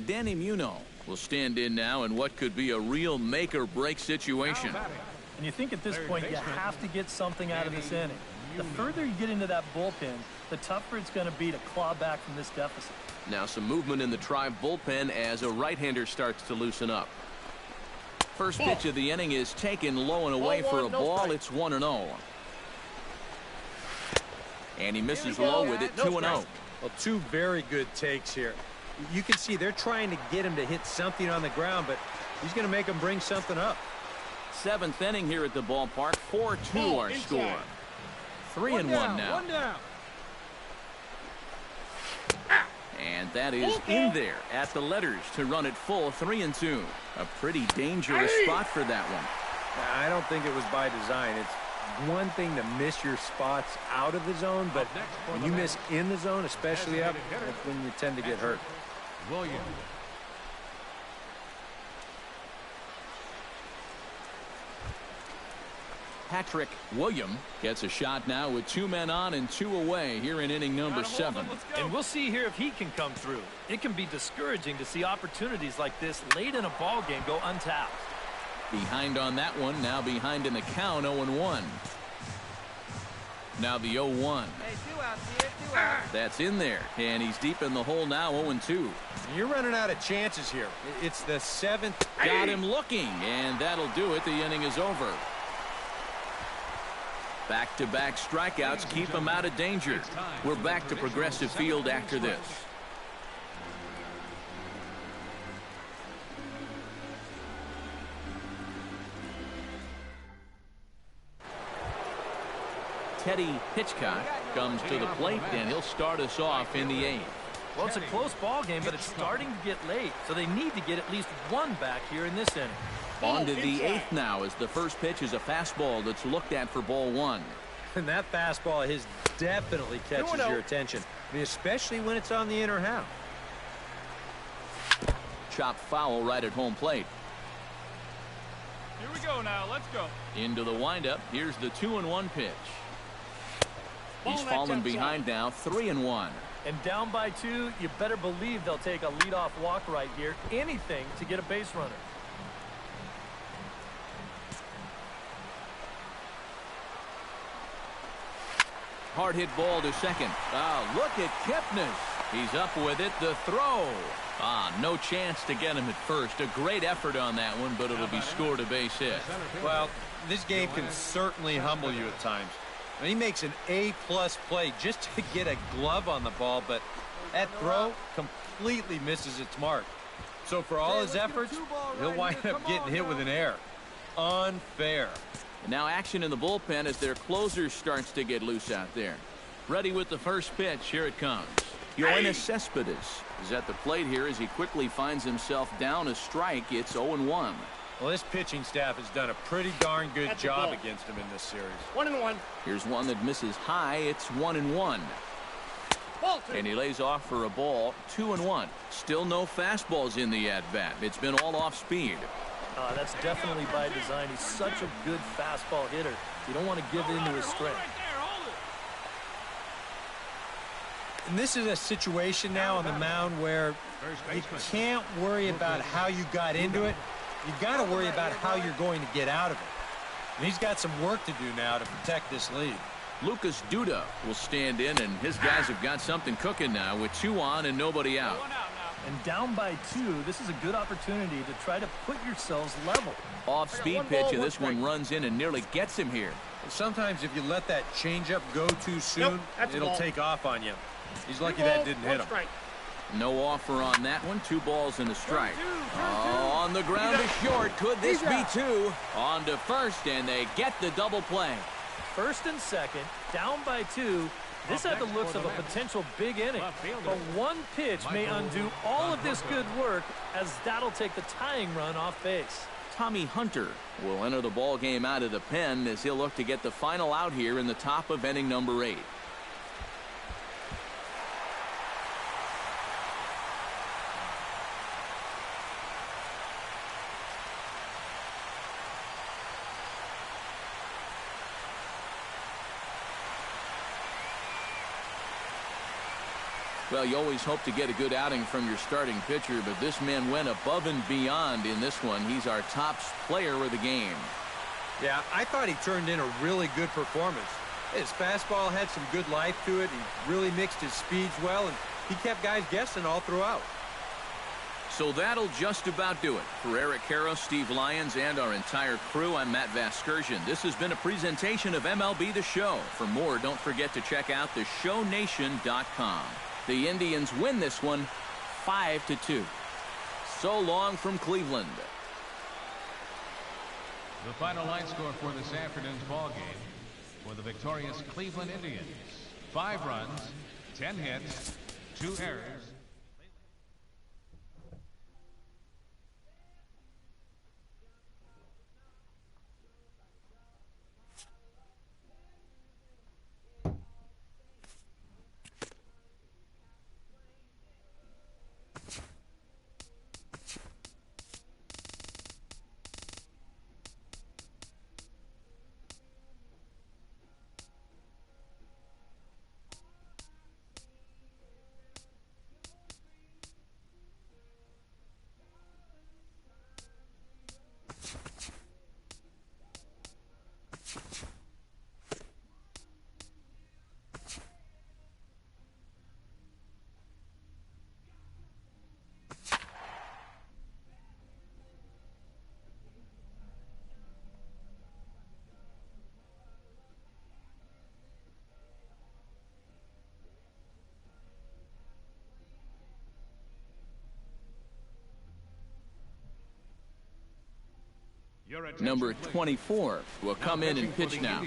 Danny Muno will stand in now in what could be a real make-or-break situation. And you think at this point you have to get something out of this inning. The further you get into that bullpen, the tougher it's going to be to claw back from this deficit. Now some movement in the Tribe bullpen as a right-hander starts to loosen up. First pitch of the inning is taken low and away for a ball. It's 1-0. And he misses low with it, 2-0. Well, two very good takes here. You can see they're trying to get him to hit something on the ground, but he's going to make him bring something up. Seventh inning here at the ballpark. 4-2 our score. 3-1 now. One down. And that is in there at the letters to run it full. 3-2. A pretty dangerous spot for that one. I don't think it was by design. It's one thing to miss your spots out of the zone, but when you miss in the zone, especially up, that's when you tend to get hurt. Williams. Patrick Williams gets a shot now with 2 men on and 2 away here in inning number 7. And we'll see here if he can come through. It can be discouraging to see opportunities like this late in a ball game go untapped. Behind on that one, now behind in the count, 0-1. Now the 0-1. That's in there, and he's deep in the hole now, 0-2. You're running out of chances here. It's the 7th. Got him looking, and that'll do it. The inning is over. Back-to-back strikeouts keep him out of danger. We're back to Progressive Field after this. Teddy Hitchcock comes to the plate, and he'll start us off in the 8th. Well, it's a close ball game, but it's starting to get late, so they need to get at least one back here in this inning. On to the 8th now, as the first pitch is a fastball that's looked at for ball 1. And that fastball of his definitely catches your attention, especially when it's on the inner half. Chopped foul right at home plate. Here we go now. Let's go. Into the windup. Here's the 2-1 pitch. He's fallen behind now, 3-1. And down by 2, you better believe they'll take a leadoff walk right here. Anything to get a base runner. Hard hit ball to second. Look at Kipnis. He's up with it. The throw. No chance to get him at first. A great effort on that one, but it'll be scored a base hit. Well, this game can certainly humble you at times. He makes an A-plus play just to get a glove on the ball, but that throw completely misses its mark. So for all his efforts, he'll wind up getting hit with an error. Unfair. And now action in the bullpen as their closer starts to get loose out there. Ready with the first pitch. Here it comes. Yoenis Cespedes is at the plate here as he quickly finds himself down a strike. It's 0-1. Well, this pitching staff has done a pretty darn good job against him in this series. 1-1. Here's one that misses high. It's 1-1. And he lays off for a ball. 2-1. Still no fastballs in the at-bat. It's been all off speed. That's definitely by design. He's such a good fastball hitter. You don't want to give in to his strength. And this is a situation now on the mound where you can't worry about how you got into it. You got to worry about how you're going to get out of it. And he's got some work to do now to protect this lead. Lucas Duda will stand in, and his guys have got something cooking now with 2 on and nobody out. And down by 2, this is a good opportunity to try to put yourselves level. Off-speed pitch, and this one runs in and nearly gets him here. Sometimes if you let that changeup go too soon, it'll take off on you. He's lucky that didn't hit him. No offer on that one. 2 balls and a strike. On the ground is short. Could this be 2? On to first, and they get the double play. First and second, down by 2. This had the looks of a potential big inning. But one pitch may undo all of this good work, as that'll take the tying run off base. Tommy Hunter will enter the ball game out of the pen as he'll look to get the final out here in the top of inning number 8. Well, you always hope to get a good outing from your starting pitcher, but this man went above and beyond in this one. He's our top player of the game. Yeah, I thought he turned in a really good performance. His fastball had some good life to it. He really mixed his speeds well, and he kept guys guessing all throughout. So that'll just about do it. For Eric Caro, Steve Lyons, and our entire crew, I'm Matt Vasgersian. This has been a presentation of MLB The Show. For more, don't forget to check out theshownation.com. The Indians win this one 5-2. So long from Cleveland. The final line score for this afternoon's ball game for the victorious Cleveland Indians: 5 runs, 10 hits, 2 errors. Number 24 will come in and pitch now.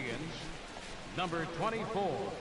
Number 24.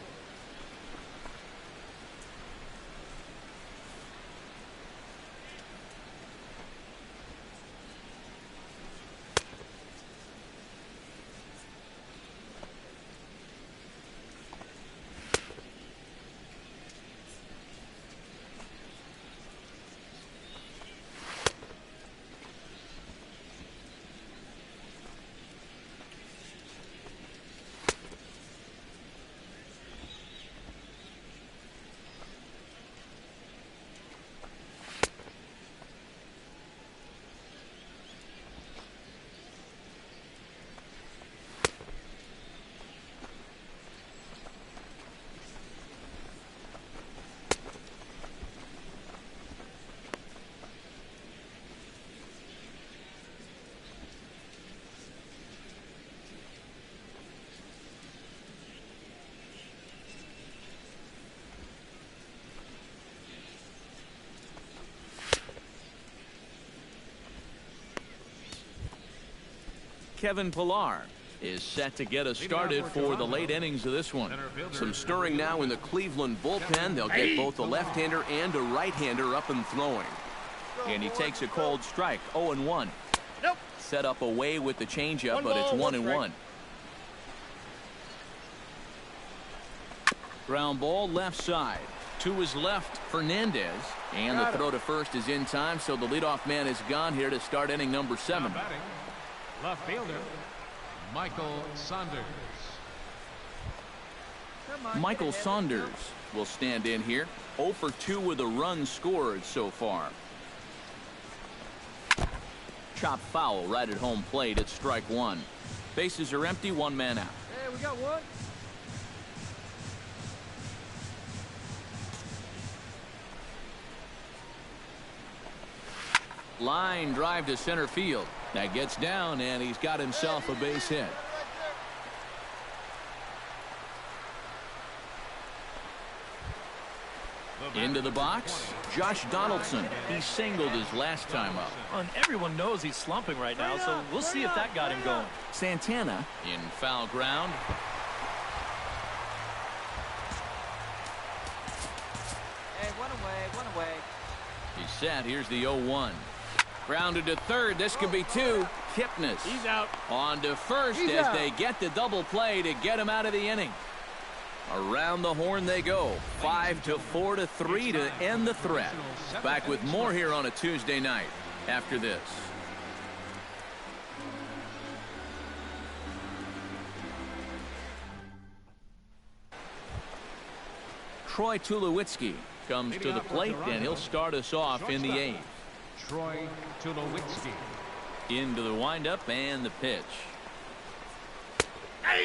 Kevin Pillar is set to get us started for the late innings of this one. Some stirring now in the Cleveland bullpen. They'll get both a left-hander and a right-hander up and throwing. And he takes a cold strike, 0-1. Nope. Set up away with the changeup, but it's 1-1. Ground ball left side. To his left, Fernandez. And the throw to first is in time, so the leadoff man is gone here to start inning number 7. Left fielder, Michael Saunders. Michael Saunders will stand in here. 0 for 2 with a run scored so far. Chop foul right at home plate. It's strike 1. Bases are empty. 1 man out. Hey, we got one. Line drive to center field. That gets down, and he's got himself a base hit. Into the box, Josh Donaldson. He singled his last time up. And everyone knows he's slumping right now, so we'll see if that got him going. Santana in foul ground. Hey, one away. He's set. Here's the 0-1. Grounded to third. This could be 2. Kipnis. He's out. On to first as they get the double play to get him out of the inning. Around the horn they go. 5-4-3 to end the threat. Back with more here on a Tuesday night after this. Troy Tulowitzki comes to the plate, and he'll start us off in the 8th. Troy Tulowitzki. Into the windup and the pitch.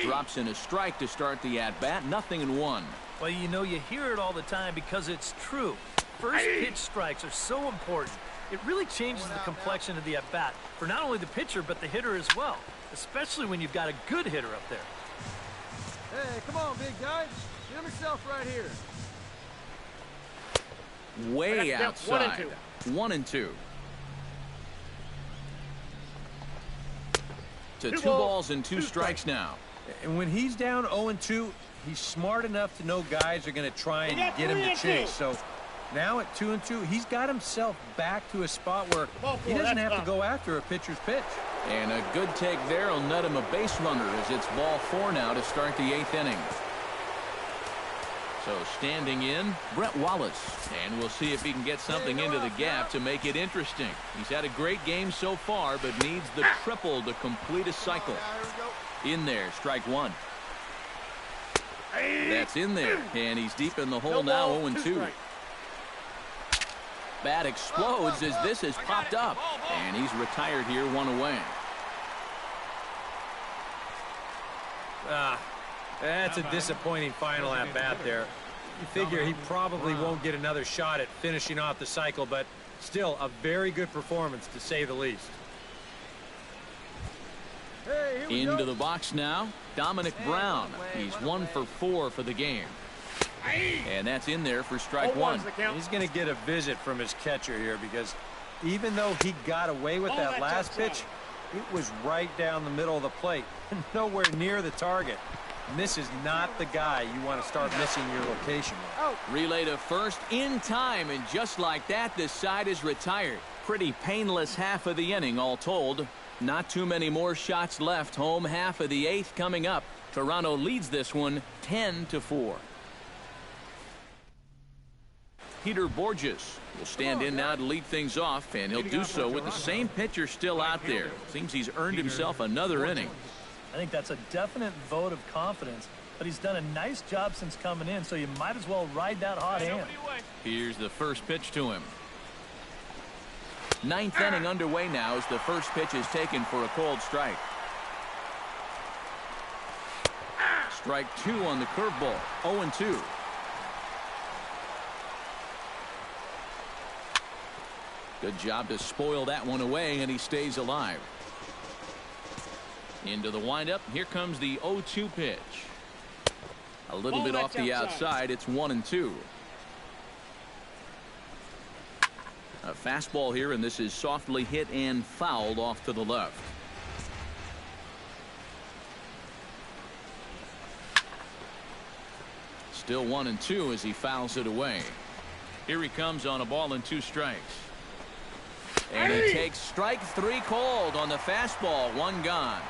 Drops in a strike to start the at-bat. 0-1. Well, you know, you hear it all the time because it's true. First pitch strikes are so important. It really changes the complexion of the at-bat for not only the pitcher but the hitter as well, especially when you've got a good hitter up there. Hey, come on, big guy. Get him yourself right here. Way outside. 1-2. To 2 balls and 2 strikes now. And when he's down 0-2, he's smart enough to know guys are going to try and get him to chase. So now at 2-2, he's got himself back to a spot where he doesn't have to go after a pitcher's pitch. And a good take there will nut him a base runner as it's ball 4 now to start the 8th inning. So standing in, Brett Wallace. And we'll see if he can get something into the gap to make it interesting. He's had a great game so far, but needs the triple to complete a cycle. In there, strike 1. That's in there, and he's deep in the hole now, 0-2. Bat explodes as this has popped up, and he's retired here, 1 away. That's a disappointing final at bat there. You figure he probably won't get another shot at finishing off the cycle, but still a very good performance to say the least. Into the box now, Dominic Brown. He's 1 for 4 for the game. And that's in there for strike 1. He's going to get a visit from his catcher here because even though he got away with that last pitch, it was right down the middle of the plate, nowhere near the target. And this is not the guy you want to start missing your location with. Relay to first in time, and just like that, this side is retired. Pretty painless half of the inning, all told. Not too many more shots left. Home half of the 8th coming up. Toronto leads this one 10-4. Peter Borges will stand in now to lead things off, and he'll do so with the same pitcher still out there. Seems he's earned himself another inning. I think that's a definite vote of confidence, but he's done a nice job since coming in, so you might as well ride that hot hand. Here's the first pitch to him. 9th inning underway now as the first pitch is taken for a cold strike. Strike 2 on the curveball. 0-2. Good job to spoil that one away, and he stays alive. Into the windup. Here comes the 0-2 pitch. A little bit off the outside. It's 1-2. A fastball here, and this is softly hit and fouled off to the left. Still 1-2 as he fouls it away. Here he comes on a ball and 2 strikes. And he takes strike 3 cold on the fastball. 1 gone.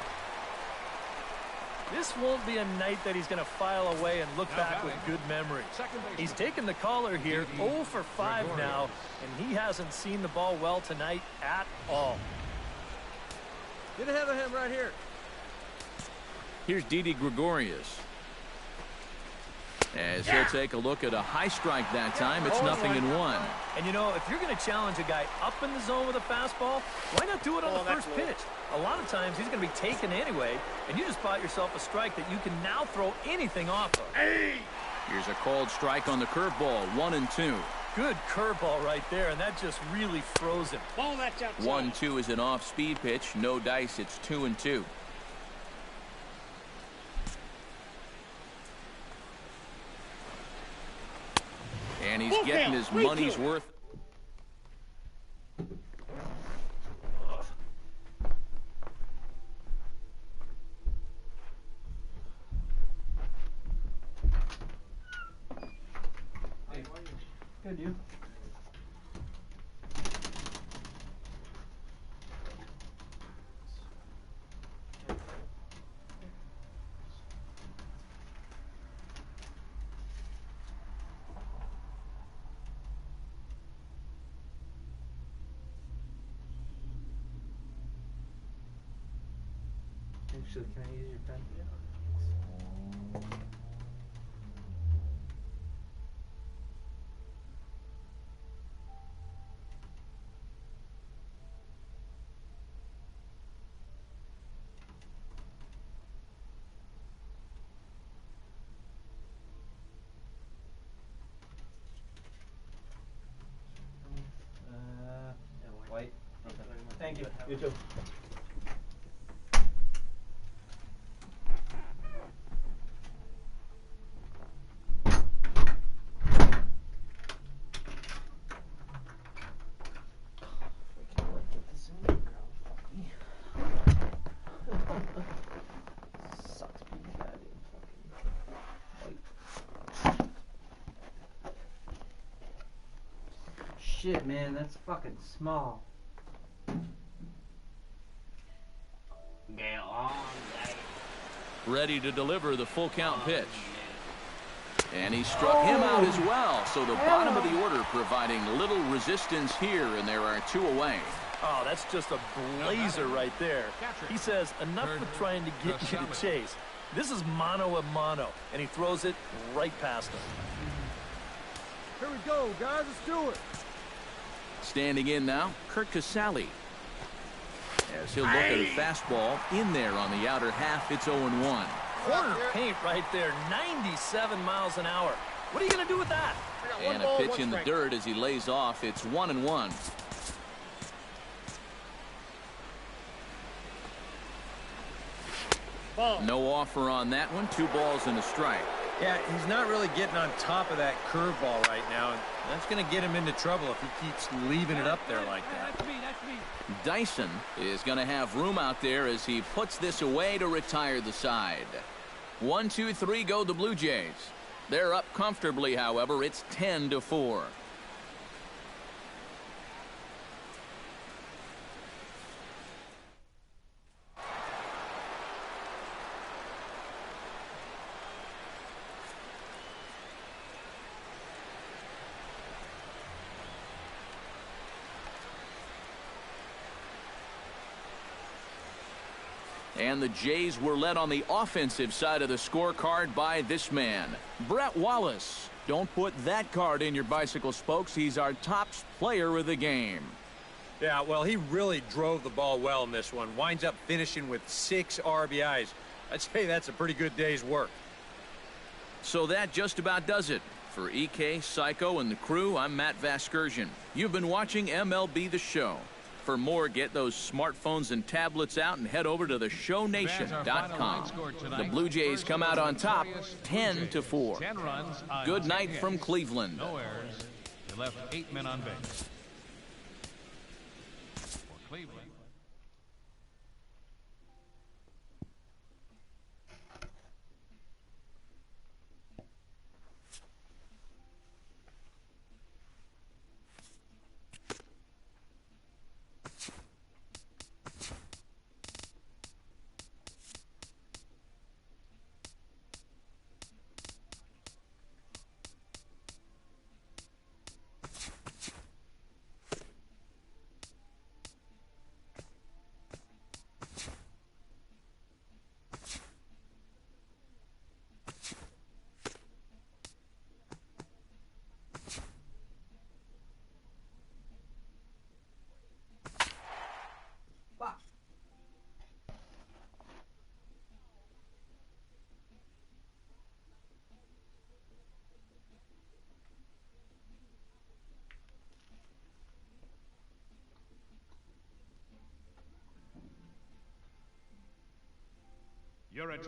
This won't be a night that he's going to file away and look back with good memories. He's taken the caller here, 0 for 5 now, and he hasn't seen the ball well tonight at all. Get ahead of him right here. Here's Didi Gregorius. As he'll take a look at a high strike that time. It's 0-1. And you know, if you're going to challenge a guy up in the zone with a fastball, why not do it on the first pitch? A lot of times he's going to be taken anyway, and you just bought yourself a strike that you can now throw anything off of. Here's a called strike on the curveball. 1-2. Good curveball right there, and that just really froze him. 1-2 is an off-speed pitch. No dice. It's 2-2. And he's getting his money's worth. Good, you. Actually, can I use your pen? Thank you. You too. Shit, man, that's fucking small. Ready to deliver the full count pitch. And he struck him out as well. So the bottom of the order providing little resistance here, and there are 2 away. Oh, that's just a blazer right there. He says, enough with trying to get you to chase. This is mano a mano, and he throws it right past him. Here we go, guys. Let's do it. Standing in now, Kurt Casale. As he'll look at a fastball in there on the outer half, it's 0-1. Corner paint right there, 97 miles an hour. What are you going to do with that? And a pitch in the dirt as he lays off. It's 1-1. No offer on that one. 2 balls and a strike. Yeah, he's not really getting on top of that curveball right now, and that's going to get him into trouble if he keeps leaving it up there like that. Dyson is going to have room out there as he puts this away to retire the side. 1, 2, 3 go the Blue Jays. They're up comfortably, however. It's 10-4. And the Jays were led on the offensive side of the scorecard by this man, Brett Wallace. Don't put that card in your bicycle spokes. He's our top player of the game. Yeah, well, he really drove the ball well in this one. Winds up finishing with 6 RBIs. I'd say that's a pretty good day's work. So that just about does it. For EK, Psycho, and the crew, I'm Matt Vasgersian. You've been watching MLB The Show. For more, get those smartphones and tablets out and head over to theshownation.com. The Blue Jays come out on top 10-4. Good night from Cleveland. No errors. They left 8 men on base. For Cleveland.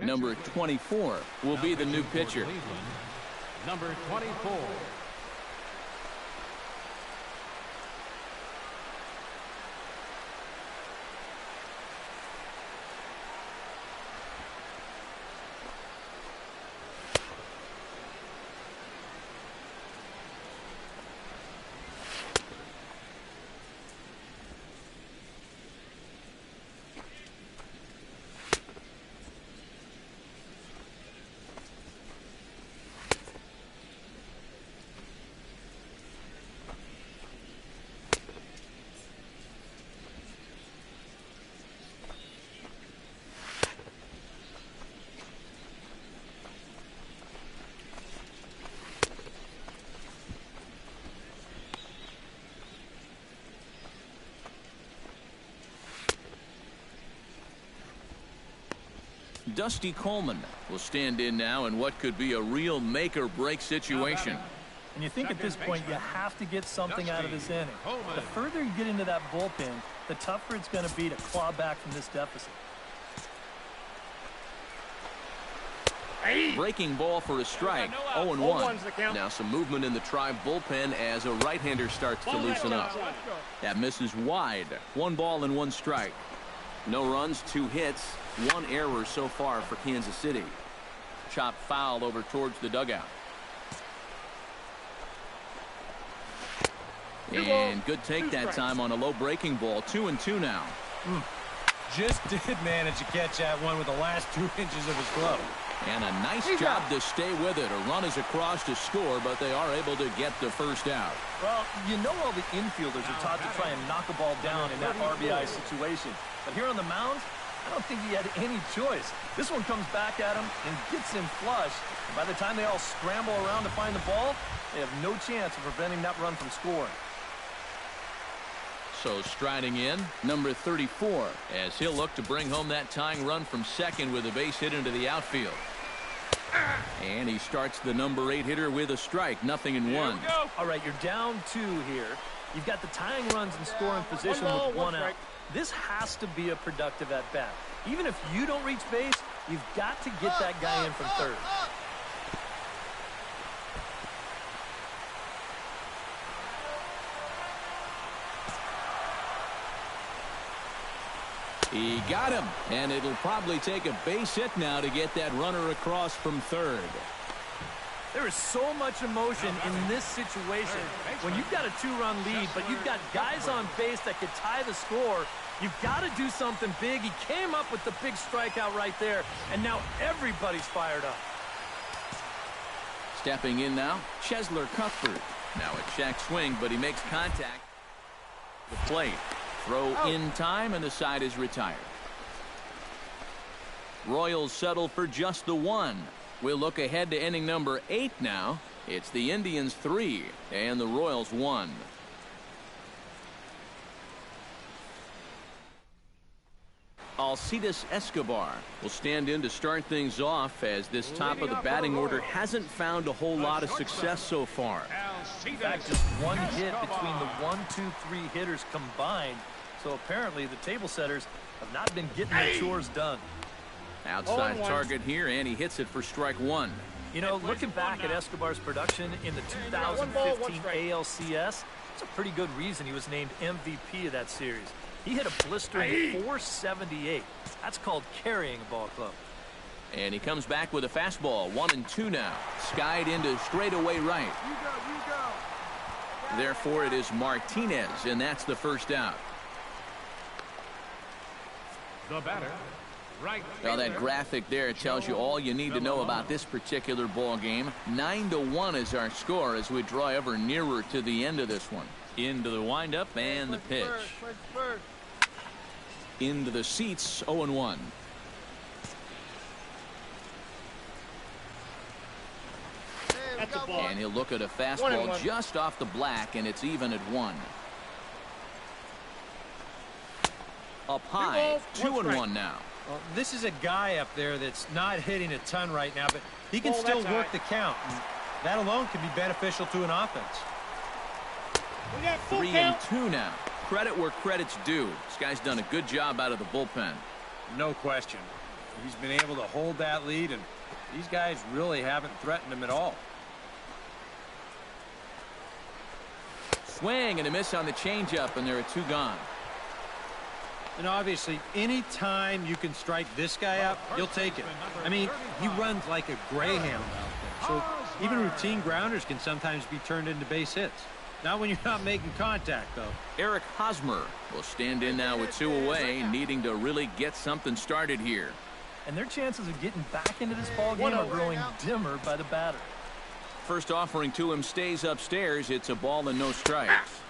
Number 24 will be the new pitcher. Number 24. Dusty Coleman will stand in now in what could be a real make-or-break situation. And you think at this point you have to get something out of this inning. The further you get into that bullpen, the tougher it's going to be to claw back from this deficit. Breaking ball for a strike. 0-1. Now some movement in the Tribe bullpen as a right-hander starts to loosen up. That misses wide. 1 ball and 1 strike. No runs, 2 hits, 1 error so far for Kansas City. Chopped foul over towards the dugout. And good take that time on a low breaking ball. 2-2 now. Just did manage to catch that one with the last 2 inches of his glove. And a nice job to stay with it. A run is across to score, but they are able to get the first out. Well, you know all the infielders are taught to try and knock a ball down in that RBI situation. But here on the mound, I don't think he had any choice. This one comes back at him and gets him flush. And by the time they all scramble around to find the ball, they have no chance of preventing that run from scoring. So striding in, number 34, as he'll look to bring home that tying run from second with a base hit into the outfield. And he starts the number 8 hitter with a strike. 0-1. All right, you're down 2 here. You've got the tying runs in scoring position with 1 out. This has to be a productive at-bat. Even if you don't reach base, you've got to get that guy in from third. He got him, and it'll probably take a base hit now to get that runner across from third. There is so much emotion in this situation. When you've got a 2-run lead, but you've got guys on base that could tie the score, you've got to do something big. He came up with the big strikeout right there, and now everybody's fired up. Stepping in now, Chesler Cuthbert. Now a check swing, but he makes contact. The plate. Throw in time, and the side is retired. Royals settle for just the 1. We'll look ahead to inning number 8 now. It's the Indians 3 and the Royals 1. Alcides Escobar will stand in to start things off, as this top of the batting order hasn't found a whole lot of success so far. In fact, just 1 hit between the 1, 2, 3 hitters combined. So apparently the table setters have not been getting their chores done. Outside target here, and he hits it for strike 1. You know, looking back at Escobar's production in the 2015 ALCS, it's a pretty good reason he was named MVP of that series. He hit a blistering 478. That's called carrying a ball club. And he comes back with a fastball. 1-2 now. Skied into straightaway right. Therefore, it is Martinez, and that's the first out. The batter, right. Well, that graphic there tells you all you need to know about this particular ball game. 9-1 is our score as we draw ever nearer to the end of this one. Into the windup and the pitch. Into the seats. 0-1. And he'll look at a fastball just off the black, and it's even at 1. Up high, 2-1 now. Well, this is a guy up there that's not hitting a ton right now, but he can still work the count. And that alone can be beneficial to an offense. 3-2 now. Credit where credit's due. This guy's done a good job out of the bullpen. No question. He's been able to hold that lead, and these guys really haven't threatened him at all. Swing and a miss on the changeup, and there are 2 gone. And obviously, any time you can strike this guy out, you'll take it. I mean, he runs like a greyhound out there. So even routine grounders can sometimes be turned into base hits. Not when you're not making contact, though. Eric Hosmer will stand in now with 2 away, needing to really get something started here. And their chances of getting back into this ballgame are growing dimmer by the batter. First offering to him stays upstairs. It's a ball and no strikes.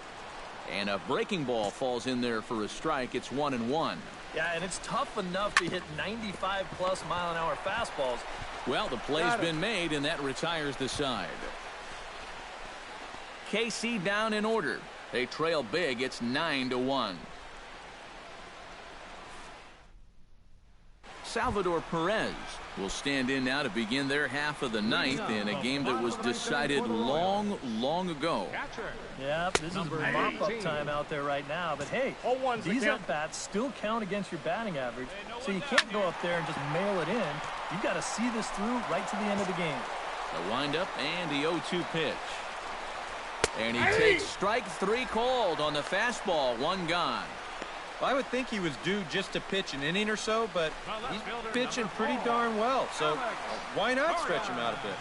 And a breaking ball falls in there for a strike. It's 1-1. Yeah, and it's tough enough to hit 95-plus mile-an-hour fastballs. Well, the play's been made, and that retires the side. KC down in order. They trail big. It's 9-1. Salvador Perez will stand in now to begin their half of the ninth in a game that was decided long, long ago. Yeah, this is mop-up time out there right now. But hey, these at-bats still count against your batting average, so you can't go up there and just mail it in. You've got to see this through right to the end of the game. The windup and the 0-2 pitch. And he takes strike 3 called on the fastball. 1 gone. I would think he was due just to pitch an inning or so, but he's pitching pretty darn well. So why not stretch him out a bit?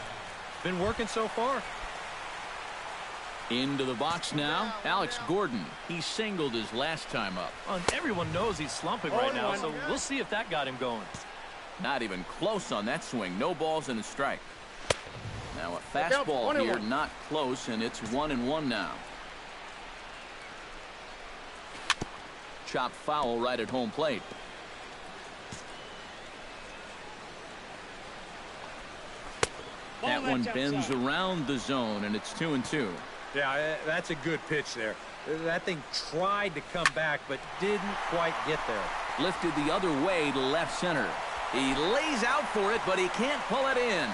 Been working so far. Into the box now, Alex Gordon. He singled his last time up. Well, and everyone knows he's slumping right now, so we'll see if that got him going. Not even close on that swing. No balls and a strike. Now a fastball here, not close, and it's 1-1 now. Chop foul right at home plate. That one bends around the zone, and it's 2-2. Yeah, that's a good pitch there. That thing tried to come back, but didn't quite get there. Lifted the other way to left center. He lays out for it, but he can't pull it in.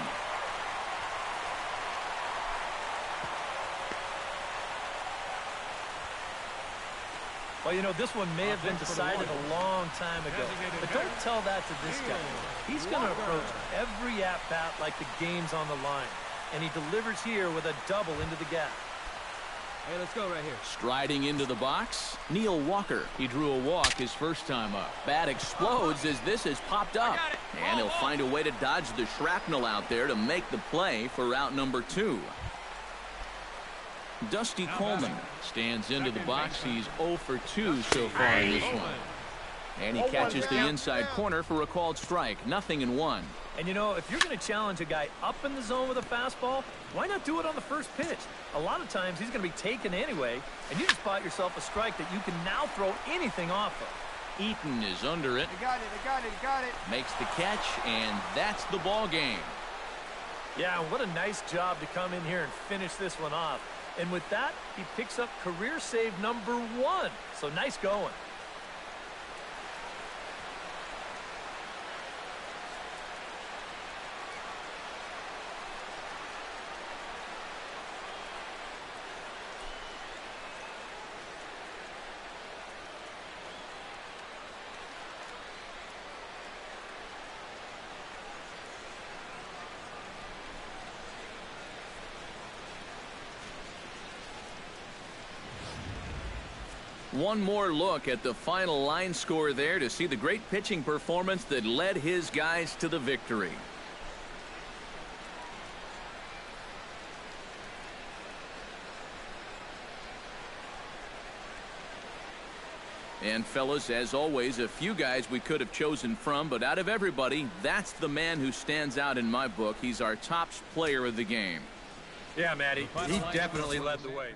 Well, you know, this one may have been decided a long time ago, but don't tell that to this guy. He's going to approach every at-bat like the game's on the line, and he delivers here with a double into the gap. Hey, let's go right here. Striding into the box, Neil Walker. He drew a walk his first time up. Bat explodes as this has popped up, and he'll find a way to dodge the shrapnel out there to make the play for out number 2. Dusty Coleman stands into the box. He's 0 for 2 so far in this one. And he catches the inside corner for a called strike. 0-1. And you know, if you're going to challenge a guy up in the zone with a fastball, why not do it on the first pitch? A lot of times he's going to be taken anyway, and you just bought yourself a strike that you can now throw anything off of. Eaton is under it. Got it. Makes the catch, and that's the ball game. Yeah, what a nice job to come in here and finish this one off. And with that, he picks up career save number 1. So nice going. One more look at the final line score there to see the great pitching performance that led his guys to the victory. And fellas, as always, a few guys we could have chosen from, but out of everybody, that's the man who stands out in my book. He's our top player of the game. Yeah, Matty, he definitely led the way.